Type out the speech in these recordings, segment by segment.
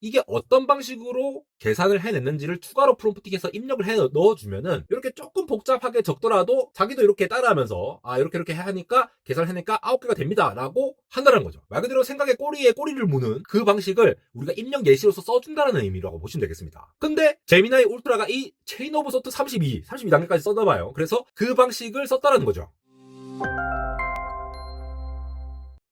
이게 어떤 방식으로 계산을 해냈는지를 추가로 프롬프팅해서 입력을 해 넣어주면은 이렇게 조금 복잡하게 적더라도 자기도 이렇게 따라하면서 이렇게 하니까 계산을 해니까 9개가 됩니다 라고 한다는 거죠. 말 그대로 생각의 꼬리에 꼬리를 무는 그 방식을 우리가 입력 예시로서 써준다는 의미라고 보시면 되겠습니다. 근데 제미나이 울트라가 이 체인 오브 소트 32단계까지 써놔봐요. 그래서 그 방식을 썼다는 거죠.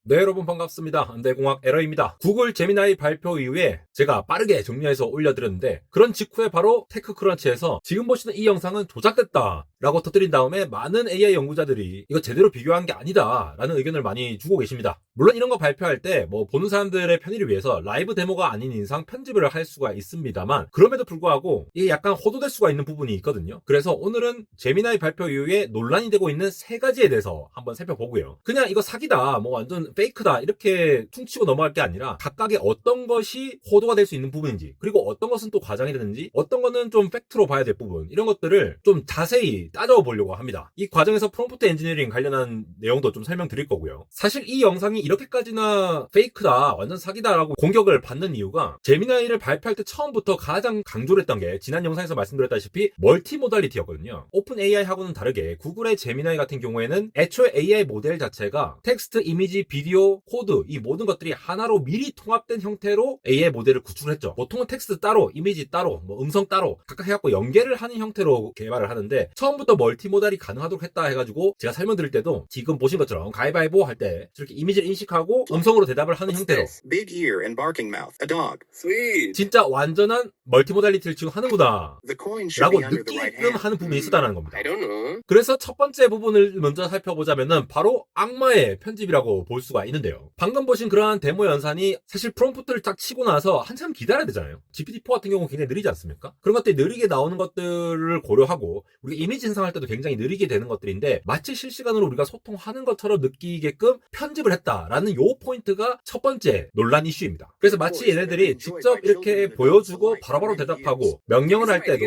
네, 여러분 반갑습니다. 안대공학 에러입니다. 구글 제미나이 발표 이후에 제가 빠르게 정리해서 올려드렸는데, 그런 직후에 바로 테크크런치에서 지금 보시는 이 영상은 조작됐다 라고 터뜨린 다음에 많은 AI 연구자들이 이거 제대로 비교한 게 아니다 라는 의견을 많이 주고 계십니다. 물론 이런 거 발표할 때 보는 사람들의 편의를 위해서 라이브 데모가 아닌 이상 편집을 할 수가 있습니다만, 그럼에도 불구하고 이게 약간 호도될 수가 있는 부분이 있거든요. 그래서 오늘은 제미나이 발표 이후에 논란이 되고 있는 3가지에 대해서 한번 살펴보고요. 그냥 이거 사기다, 완전 페이크다 이렇게 퉁치고 넘어갈 게 아니라 각각의 어떤 것이 호도가 될 수 있는 부분인지, 그리고 어떤 것은 또 과장이 되는지, 어떤 거는 좀 팩트로 봐야 될 부분, 이런 것들을 좀 자세히 따져보려고 합니다. 이 과정에서 프롬프트 엔지니어링 관련한 내용도 좀 설명드릴 거고요. 사실 이 영상이 이렇게까지나 페이크다, 완전 사기다라고 공격을 받는 이유가, 제미나이를 발표할 때 처음부터 가장 강조를 했던 게 지난 영상에서 말씀드렸다시피 멀티모달리티였거든요. 오픈 AI하고는 다르게 구글의 제미나이 같은 경우에는 애초에 AI 모델 자체가 텍스트, 이미지, 비디오, 코드 이 모든 것들이 하나로 미리 통합된 형태로 AI 모델을 구축을 했죠. 보통은 텍스트 따로, 이미지 따로, 음성 따로 각각 해갖고 연계를 하는 형태로 개발을 하는데, 처음부터 멀티모달이 가능하도록 했다 해가지고 제가 설명드릴 때도 지금 보신 것처럼 가위바위보 할 때 저렇게 이미지를 인식하고 음성으로 대답을 하는 형태로 Big ear and barking mouth. A dog. Sweet. 진짜 완전한 멀티모달리티를 지금 하는구나 The coin should 라고 be under the right 느끼게끔 hand. 하는 부분이 있었다는 겁니다. I don't know. 그래서 첫 번째 부분을 먼저 살펴보자면은 바로 악마의 편집이라고 볼 수가 있는데요. 방금 보신 그러한 데모 연산이 사실 프롬프트를 딱 치고 나서 한참 기다려야 되잖아요. GPT-4 같은 경우는 굉장히 느리지 않습니까? 그런 것들이 느리게 나오는 것들을 고려하고 우리가 이미지 생성할 때도 굉장히 느리게 되는 것들인데, 마치 실시간으로 우리가 소통하는 것처럼 느끼게끔 편집을 했다라는 요 포인트가 첫 번째 논란 이슈입니다. 그래서 마치 얘네들이 직접 이렇게 보여주고 바로바로 대답하고, 명령을 할 때도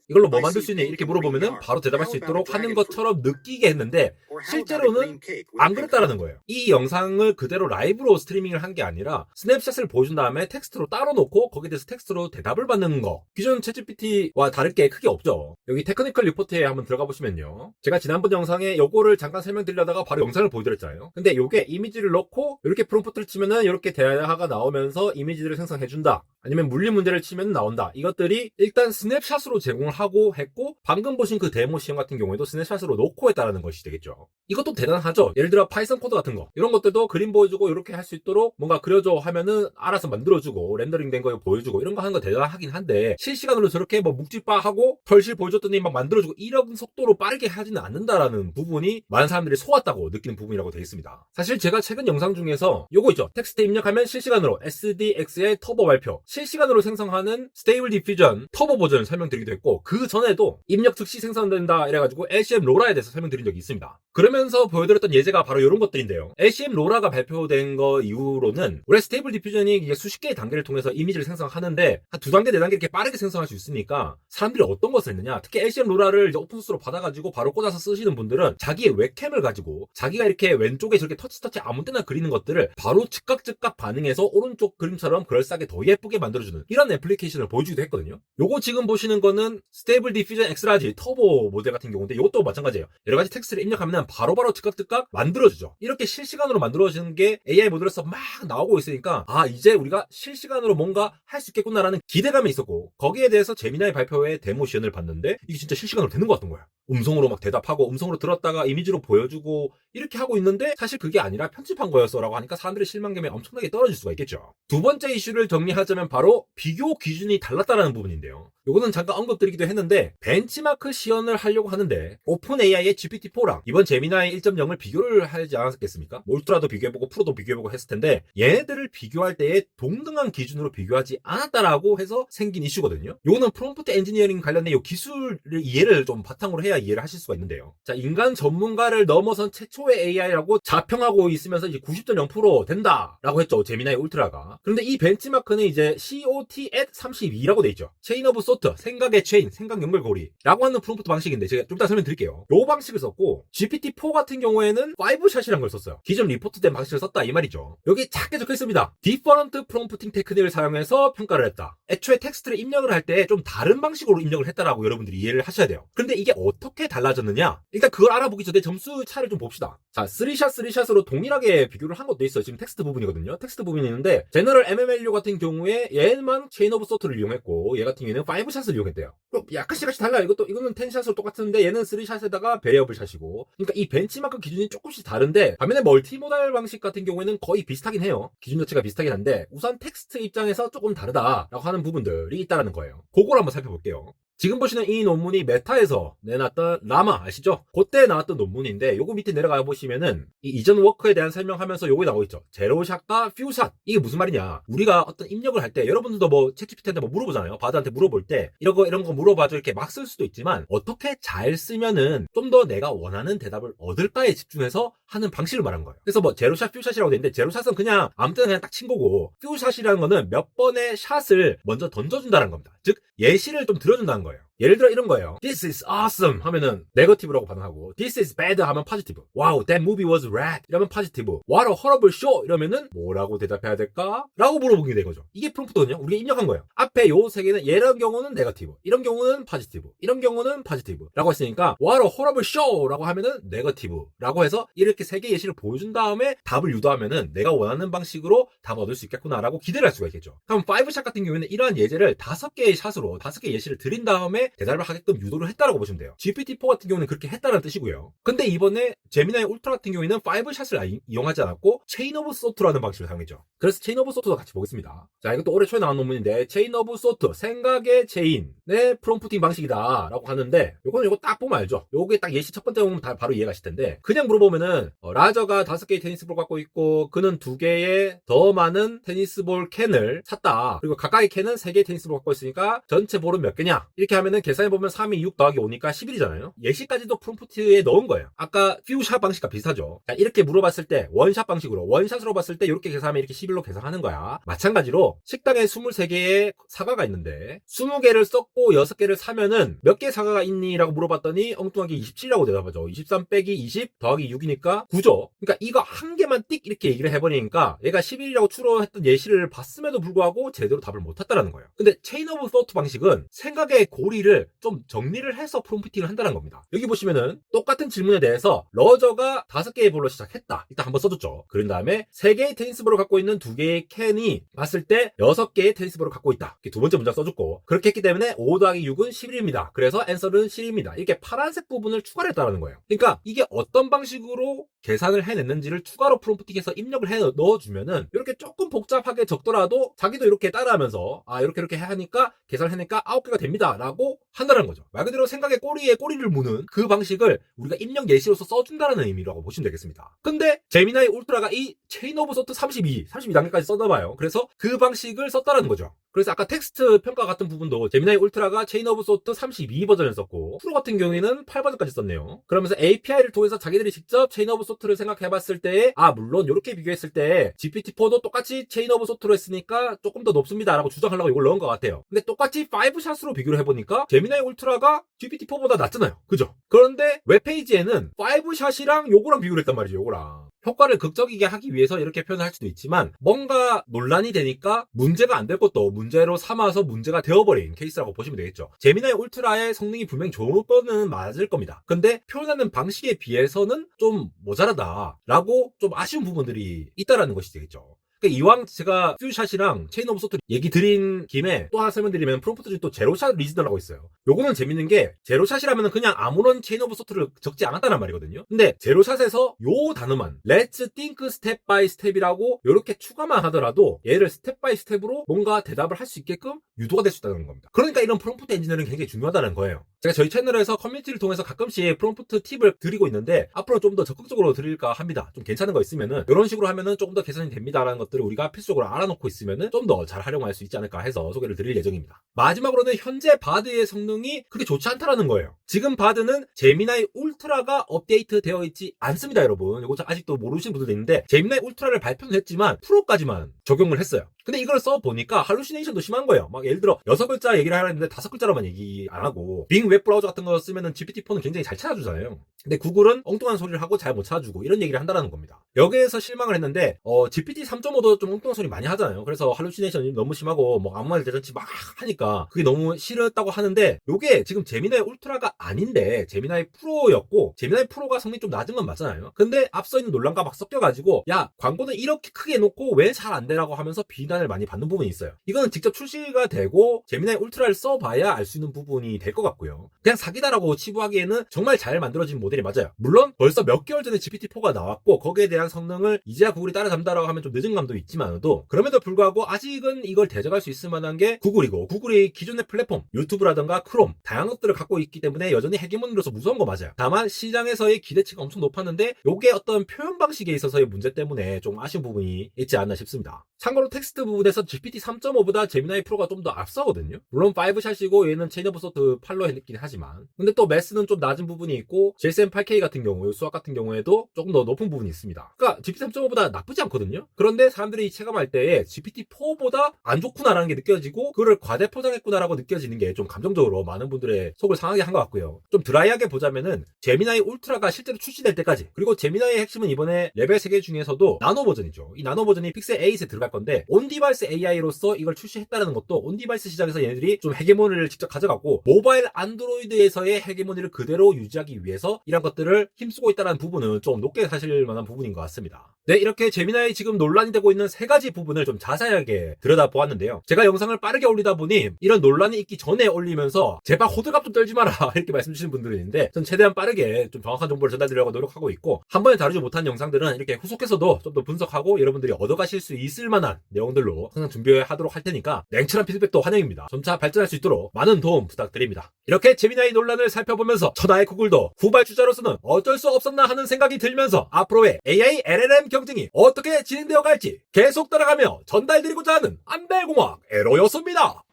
이걸로 뭐 만들 수 있니? 이렇게 물어보면은 바로 대답할 수 있도록 하는 것처럼 느끼게 했는데, 실제로는 안 그랬다라는 거예요. 이 영상을 그대로 라이브로 스트리밍을 한 게 아니라 스냅샷을 보여준 다음에 텍스트로 따로 놓고 거기에 대해서 텍스트로 대답을 받는 거, 기존 챗GPT와 다를 게 크게 없죠. 여기 테크니컬 리포트에 한번 들어가 보시면요, 제가 지난번 영상에 요거를 잠깐 설명드리려다가 바로 영상을 보여드렸잖아요. 근데 요게 이미지를 넣고 이렇게 프롬프트를 치면은 이렇게 대화가 나오면서 이미지를 생성해준다, 아니면 물리 문제를 치면 나온다, 이것들이 일단 스냅샷으로 제공을 하고 했고, 방금 보신 그 데모 시험 같은 경우에도 스냅샷으로 놓고 했다라는 것이 되겠죠. 이것도 대단하죠. 예를 들어 파이썬 코드 같은 거, 이런 것들도 그림 보여주고 이렇게 할 수 있도록 뭔가 그려줘 하면은 알아서 만들어주고 렌더링 된 거 보여주고 이런 거 하는 거 대단하긴 한데, 실시간으로 저렇게 묵지바 하고 털실 보여줬더니 막 만들어주고 이런 속도로 빠르게 하지는 않는다라는 부분이 많은 사람들이 속았다고 느끼는 부분이라고 되어 있습니다. 사실 제가 최근 영상 중에서 요거 있죠. 텍스트 입력하면 실시간으로 SDX의 터보 발표, 실시간으로 생성하는 스테이블 디퓨전 터보 버전을 설명드리기도 했고, 그 전에도 입력 즉시 생성된다 이래가지고 LCM 로라에 대해서 설명드린 적이 있습니다. 그러면서 보여드렸던 예제가 바로 이런 것들인데요. LCM 로라가 발표된 거 이후로는 원래 스테이블 디퓨전이 이게 수십 개의 단계를 통해서 이미지를 생성하는데 한 2단계, 4단계 이렇게 빠르게 생성할 수 있으니까 사람들이 어떤 것을 했느냐, 특히 LCM 로라를 이제 오픈소스로 받아가지고 바로 꽂아서 쓰시는 분들은 자기의 웹캠을 가지고 자기가 이렇게 왼쪽에 저렇게 터치 아무 때나 그리는 것들을 바로 즉각 반응해서 오른쪽 그림처럼 그럴싸하게 더 예쁘게 만들어주는 이런 애플리케이션을 보여주기도 했거든요. 요거 지금 보시는 거는 스테이블 디퓨전 엑스라지 터보 모델 같은 경우인데, 이것도 마찬가지예요. 여러가지 텍스트를 입력하면 바로바로 즉각 만들어주죠. 이렇게 실시간으로 만들어지는 게 AI 모델에서 막 나오고 있으니까 이제 우리가 실시간으로 뭔가 할 수 있겠구나라는 기대감이 있었고, 거기에 대해서 제미나이 발표회 데모 시연을 봤는데 이게 진짜 실시간으로 되는 것 같은 거야. 음성으로 막 대답하고 음성으로 들었다가 이미지로 보여주고 이렇게 하고 있는데, 사실 그게 아니라 편집한 거였어 라고 하니까 사람들의 실망감이 엄청나게 떨어질 수가 있겠죠. 두 번째 이슈를 정리하자면 바로 비교 기준이 달랐다라는 부분인데요. 요거는 잠깐 언급드리기도 했는데, 벤치마크 시연을 하려고 하는데 오픈 AI의 GPT-4랑 이번 제미나이 1.0을 비교를 하지 않았겠습니까? 울트라도 비교해보고 프로도 비교해보고 했을 텐데, 얘네들을 비교할 때에 동등한 기준으로 비교하지 않았다라고 해서 생긴 이슈거든요. 요거는 프롬프트 엔지니어링 관련된 요 기술을 이해를 좀 바탕으로 해야 이해를 하실 수가 있는데요. 자, 인간 전문가를 넘어선 최초의 AI라고 자평하고 있으면서 이제 90.0% 된다라고 했죠. 제미나이 울트라가. 그런데 이 벤치마크는 이제 COT@32라고 돼 있죠. 체인 오브 소트, 생각의 체인, 생각 연결고리라고 하는 프롬프트 방식인데 제가 좀 이따 설명드릴게요. 요 방식을 썼고 GPT-4 같은 경우에는 5샷이라는 걸 썼어요. 기존 리포트된 방식을 썼다 이 말이죠. 여기 작게 적혀 있습니다. 디퍼런트 프롬프팅 테크닉을 사용해서 평가를 했다. 애초에 텍스트를 입력을 할 때 좀 다른 방식으로 입력을 했다라고 여러분들이 이해를 하셔야 돼요. 그런데 이게 어떻게 달라졌느냐? 일단 그걸 알아보기 전에 점수 차를 좀 봅시다. 자, 3샷으로 동일하게 비교를 한 것도 있어요. 지금 텍스트 부분이거든요. 텍스트 부분이 있는데 제너럴 MMLU 같은 경우에 얘만 체인 오브 소트를 이용했고 얘 같은 경우에는 5샷을 이용했대요. 그럼 약간씩 달라요. 이거는 10샷으로 똑같은데 얘는 3샷에다가 베리어블 샷이고, 그러니까 이 벤치마크 기준이 조금씩 다른데 반면에 멀티모달 방식 같은 경우에는 거의 비슷하긴 해요. 기준 자체가 비슷하긴 한데 우선 텍스트 입장에서 조금 다르다라고 하는 부분들이 있다는 거예요. 그걸 한번 살펴볼게요. 지금 보시는 이 논문이 메타에서 내놨던 라마 아시죠? 그때 나왔던 논문인데 요거 밑에 내려가 보시면은 이 이전 워크에 대한 설명하면서 요거 나오고 있죠. 제로샷과 퓨샷. 이게 무슨 말이냐? 우리가 어떤 입력을 할 때 여러분들도 뭐 챗GPT한테 뭐 물어보잖아요. 바드한테 물어볼 때 이런 거 물어봐줘 이렇게 막 쓸 수도 있지만 어떻게 잘 쓰면은 좀 더 내가 원하는 대답을 얻을까에 집중해서 하는 방식을 말한 거예요. 그래서 뭐 제로샷, 퓨샷이라고 돼 있는데 제로샷은 그냥 아무 때나 그냥 딱 친 거고 퓨샷이라는 거는 몇 번의 샷을 먼저 던져준다는 겁니다. 즉 예시를 좀 들어준다는 거예요. 예를 들어 이런 거예요. This is awesome 하면은 네거티브라고 반응하고 This is bad 하면 포지티브. Wow, that movie was rad 이러면 포지티브. What a horrible show 이러면은 뭐라고 대답해야 될까? 라고 물어보게 된 거죠. 이게 프롬프트거든요. 우리가 입력한 거예요. 앞에 요 세 개는 이런 경우는 네거티브, 이런 경우는 포지티브, 이런 경우는 포지티브 라고 했으니까 What a horrible show 라고 하면은 네거티브 라고 해서 이렇게 세 개 예시를 보여준 다음에 답을 유도하면은 내가 원하는 방식으로 답을 얻을 수 있겠구나 라고 기대를 할 수가 있겠죠. 그럼 5샷 같은 경우에는 이러한 예제를 5개의 샷으로 5개의 예시를 드린 다음에 대답을 하게끔 유도를 했다라고 보시면 돼요. GPT-4 같은 경우는 그렇게 했다는 뜻이고요. 근데 이번에 제미나이 울트라 같은 경우에는 5샷을 이용하지 않았고 체인 오브 소트라는 방식을 사용했죠. 그래서 체인 오브 소트도 같이 보겠습니다. 자, 이것도 올해 초에 나온 논문인데 체인 오브 소트, 생각의 체인의 프롬프팅 방식이다 라고 하는데 요거 딱 보면 알죠. 요게 딱 예시 첫 번째 보면 바로 이해가 하실 텐데 그냥 물어보면은 라저가 5개의 테니스볼 갖고 있고 그는 2개의 더 많은 테니스볼 캔을 샀다. 그리고 각각의 캔은 3개의 테니스볼 갖고 있으니까 전체 볼은 몇 개냐? 이렇게 하면은 계산해보면 3이 6 더하기 5니까 11이잖아요. 예시까지도 프롬프트에 넣은 거예요. 아까 퓨샷 방식과 비슷하죠. 자, 이렇게 물어봤을 때 원샷 방식으로 원샷으로 봤을 때 이렇게 계산하면 이렇게 11로 계산하는 거야. 마찬가지로 식당에 23개의 사과가 있는데 20개를 썼고 6개를 사면은 몇 개의 사과가 있니? 라고 물어봤더니 엉뚱하게 27이라고 대답하죠. 23 빼기 20 더하기 6이니까 9죠. 그러니까 이거 한 개만 띡 이렇게 얘기를 해버리니까 얘가 11이라고 추론했던 예시를 봤음에도 불구하고 제대로 답을 못했다는 거예요. 근데 체인 오브 소트 방식은 생각의 고리를 좀 정리를 해서 프롬프팅을 한다는 겁니다. 여기 보시면은 똑같은 질문에 대해서 러저가 5개의 볼로 시작했다. 일단 한번 써줬죠. 그런 다음에 3개의 테니스볼을 갖고 있는 2개의 캔이 봤을 때 6개의 테니스볼을 갖고 있다. 이렇게 두 번째 문장 써줬고 그렇게 했기 때문에 5 더하기 6은 11입니다. 그래서 앤서는 10입니다. 이렇게 파란색 부분을 추가를 했다는 거예요. 그러니까 이게 어떤 방식으로 계산을 해냈는지를 추가로 프롬프팅해서 입력을 해 넣어주면은 이렇게 조금 복잡하게 적더라도 자기도 이렇게 따라하면서 이렇게 하니까 계산을 해니까 9개가 됩니다 라고 한다는 거죠. 말 그대로 생각의 꼬리에 꼬리를 무는 그 방식을 우리가 입력 예시로서 써준다는 의미라고 보시면 되겠습니다. 근데 제미나이 울트라가 이 체인 오브 소트 32단계까지 써놔봐요. 그래서 그 방식을 썼다는 거죠. 그래서 아까 텍스트 평가 같은 부분도 제미나이 울트라가 체인 오브 소트 32 버전을 썼고 프로 같은 경우에는 8버전까지 썼네요. 그러면서 API를 통해서 자기들이 직접 체인 오브 소트를 생각해봤을 때 물론 이렇게 비교했을 때 GPT-4도 똑같이 체인 오브 소트로 했으니까 조금 더 높습니다 라고 주장하려고 이걸 넣은 것 같아요. 근데 똑같이 5샷으로 비교를 해보니까 제미나이 울트라가 GPT-4보다 낫잖아요. 그죠? 그런데 웹페이지에는 5샷이랑 요거랑 비교를 했단 말이죠. 요거랑 효과를 극적이게 하기 위해서 이렇게 표현을 할 수도 있지만 뭔가 논란이 되니까 문제가 안 될 것도 문제로 삼아서 문제가 되어버린 케이스라고 보시면 되겠죠. 제미나이 울트라의 성능이 분명히 좋은 거는 맞을 겁니다. 근데 표현하는 방식에 비해서는 좀 모자라다 라고 좀 아쉬운 부분들이 있다라는 것이 되겠죠. 이왕 제가 퓨샷이랑 체인 오브 소트 얘기 드린 김에 또 하나 설명드리면 프롬프트 중에 또 제로샷 리즈너라고 있어요. 요거는 재밌는 게 제로샷이라면 그냥 아무런 체인 오브 소트를 적지 않았다는 말이거든요. 근데 제로샷에서 요 단어만 Let's think step by step이라고 요렇게 추가만 하더라도 얘를 스텝 바이 스텝으로 뭔가 대답을 할 수 있게끔 유도가 될 수 있다는 겁니다. 그러니까 이런 프롬프트 엔지니어링 굉장히 중요하다는 거예요. 제가 저희 채널에서 커뮤니티를 통해서 가끔씩 프롬프트 팁을 드리고 있는데 앞으로 좀 더 적극적으로 드릴까 합니다. 좀 괜찮은 거 있으면은 이런 식으로 하면은 조금 더 개선이 됩니다라는 것들을 우리가 필수적으로 알아놓고 있으면은 좀 더 잘 활용할 수 있지 않을까 해서 소개를 드릴 예정입니다. 마지막으로는 현재 바드의 성능이 그렇게 좋지 않다라는 거예요. 지금 바드는 제미나이 울트라가 업데이트 되어 있지 않습니다, 여러분. 이거 아직도 모르시는 분들도 있는데 제미나이 울트라를 발표는 했지만 프로까지만 적용을 했어요. 근데 이걸 써보니까 할루시네이션도 심한 거예요. 막 예를 들어 6글자 얘기를 하려 했는데 5글자로만 얘기 안 하고 빙 웹브라우저 같은 거 쓰면은 GPT-4는 굉장히 잘 찾아주잖아요. 근데 구글은 엉뚱한 소리를 하고 잘 못 찾아주고 이런 얘기를 한다는 겁니다. 여기에서 실망을 했는데 GPT 3.5도 좀 엉뚱한 소리 많이 하잖아요. 그래서 할루시네이션이 너무 심하고 뭐 아무 말 대잔치 막 하니까 그게 너무 싫었다고 하는데 요게 지금 제미나이 울트라가 아닌데 제미나이 프로였고 제미나이 프로가 성능이 좀 낮은 건 맞잖아요. 근데 앞서 있는 논란과 막 섞여가지고 야 광고는 이렇게 크게 해놓고 왜 잘 안 되라고 하면서 비난을 많이 받는 부분이 있어요. 이거는 직접 출시가 되고 제미나이 울트라를 써봐야 알 수 있는 부분이 될 것 같고요. 그냥 사기다라고 치부하기에는 정말 잘 만들어진 모델이 맞아요. 물론 벌써 몇 개월 전에 GPT-4가 나왔고 거기에 대한 성능을 이제야 구글이 따라잡는다라고 하면 좀 늦은 감도 있지만도 그럼에도 불구하고 아직은 이걸 대적할 수 있을 만한 게 구글이고 구글이 기존의 플랫폼 유튜브라든가 크롬 다양한 것들을 갖고 있기 때문에 여전히 헤게모니로서 무서운 거 맞아요. 다만 시장에서의 기대치가 엄청 높았는데 요게 어떤 표현 방식에 있어서의 문제 때문에 좀 아쉬운 부분이 있지 않나 싶습니다. 참고로 텍스트 부분에서 GPT 3.5보다 제미나이 프로가 좀 더 앞서거든요. 물론 5샷이고 얘는 체인오브 소트 팔로 했긴 하지만 근데 또 매스는 좀 낮은 부분이 있고 GSM8K 같은 경우 수학 같은 경우에도 조금 더 높은 부분이 있습니다. 그러니까 GPT 3.5보다 나쁘지 않거든요. 그런데 사람들이 체감할 때에 GPT-4보다 안 좋구나라는 게 느껴지고 그거를 과대포장했구나라고 느껴지는 게 좀 감정적으로 많은 분들의 속을 상하게 한 것 같고요. 좀 드라이하게 보자면은 제미나이 울트라가 실제로 출시될 때까지 그리고 제미나이의 핵심은 이번에 레벨 3개 중에서도 나노 버전이죠. 이 나노 버전이 픽셀 8에 들어갈 건데 온디바이스 AI로서 이걸 출시했다는 것도 온디바이스 시장에서 얘네들이 좀 헤게모니를 직접 가져가고 모바일 안드로이드에서의 헤게모니를 그대로 유지하기 위해서 이런 것들을 힘쓰고 있다는 부분은 좀 높게 사실 만한 부분인 것 같습니다. 네, 이렇게 제미나이 지금 논란이 되고 있는 3가지 부분을 좀 자세하게 들여다보았는데요. 제가 영상을 빠르게 올리다 보니 이런 논란이 있기 전에 올리면서 제발 호들갑 좀 떨지 마라 이렇게 말씀 주시는 분들이 있는데 전 최대한 빠르게 좀 정확한 정보를 전달드리려고 노력하고 있고 한 번에 다루지 못한 영상들은 이렇게 후속해서도 좀 더 분석하고 여러분들이 얻어가실 수 있을 만한 내용들로 항상 준비하도록 할 테니까 냉철한 피드백도 환영입니다. 점차 발전할 수 있도록 많은 도움 부탁드립니다. 이렇게 제미나이 논란을 살펴보면서 천하의 구글도 후발주자로서는 어쩔 수 없었나 하는 생각이 들면서 앞으로의 AI LLM 경쟁이 어떻게 진행되어 갈지 계속 따라가며 전달드리고자 하는 안벨공학 에로였습니다.